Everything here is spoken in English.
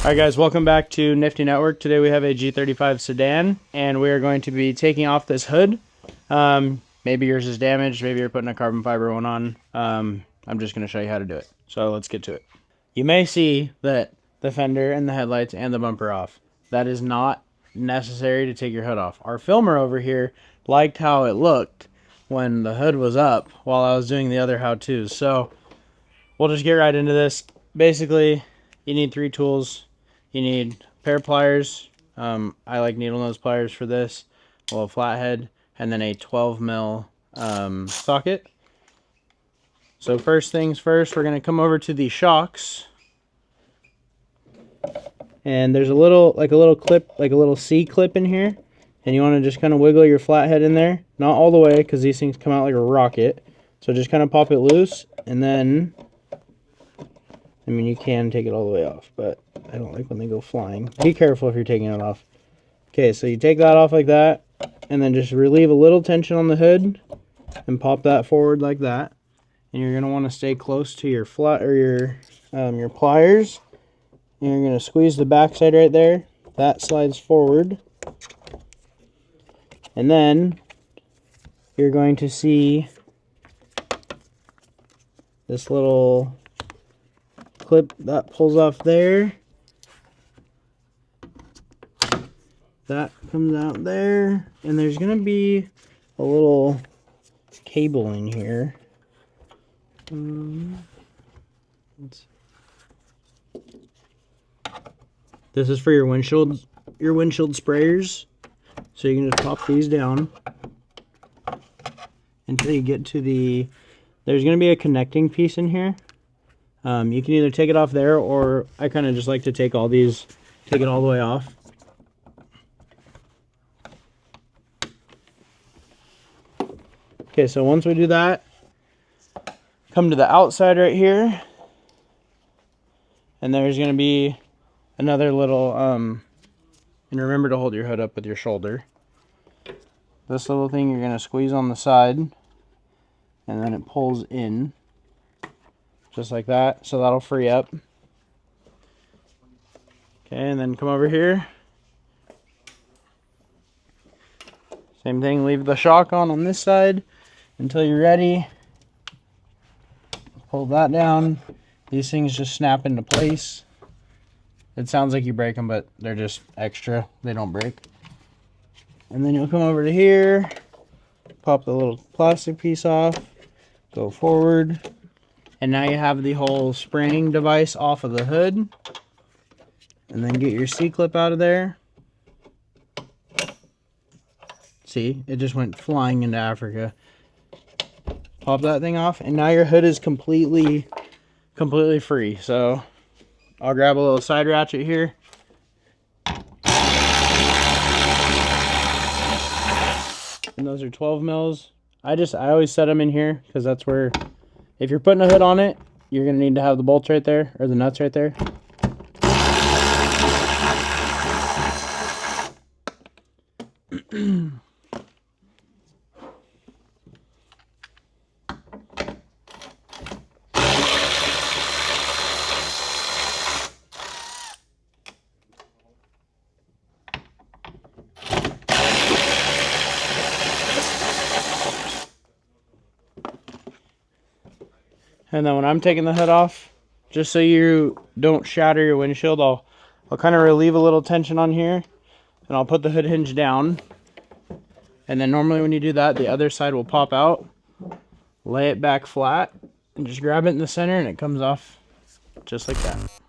Alright guys, welcome back to Nifty Network. Today we have a G35 Sedan, and we are going to be taking off this hood. Maybe yours is damaged, maybe you're putting a carbon fiber one on. I'm just going to show you how to do it. So let's get to it. You may see that the fender and the headlights and the bumper are off. That is not necessary to take your hood off. Our filmer over here liked how it looked when the hood was up while I was doing the other how-tos. So we'll just get right into this. Basically, you need 3 tools. You need a pair of pliers. I like needle nose pliers for this. A little flathead, and then a 12 mil socket. So first things first, we're going to come over to the shocks. And there's a little clip, like a little C clip in here. And you want to just kind of wiggle your flathead in there. Not all the way, because these things come out like a rocket. So just kind of pop it loose, and then, I mean, you can take it all the way off, but I don't like when they go flying. Be careful if you're taking it off. Okay, so you take that off like that, and then just relieve a little tension on the hood, and pop that forward like that. And you're gonna want to stay close to your flat or your pliers. And you're gonna squeeze the backside right there. That slides forward, and then you're going to see this little clip that pulls off there. That comes out there, and there's gonna be a little cable in here. This is for your windshield sprayers. So you can just pop these down until you get to there's gonna be a connecting piece in here. You can either take it off there, or I kind of just like to take it all the way off. Okay, so once we do that, come to the outside right here, and there's going to be another little, and remember to hold your hood up with your shoulder. This little thing you're going to squeeze on the side, and then it pulls in, just like that, so that'll free up. Okay, and then come over here. Same thing, leave the shock on this side until you're ready. Pull that down. These things just snap into place. It sounds like you break them, but they're just extra. They don't break. And then you'll come over to here, pop the little plastic piece off, go forward, and now you have the whole spraying device off of the hood. And then get your C-clip out of there. See, it just went flying into Africa. Pop that thing off, and now your hood is completely free. So I'll grab a little side ratchet here. And those are 12 mils. I always set them in here because that's where, if you're putting a hood on it, you're gonna need to have the bolts right there, or the nuts right there. And then when I'm taking the hood off, just so you don't shatter your windshield, I'll kind of relieve a little tension on here, and I'll put the hood hinge down. And then normally when you do that, the other side will pop out. Lay it back flat, and just grab it in the center, and it comes off just like that.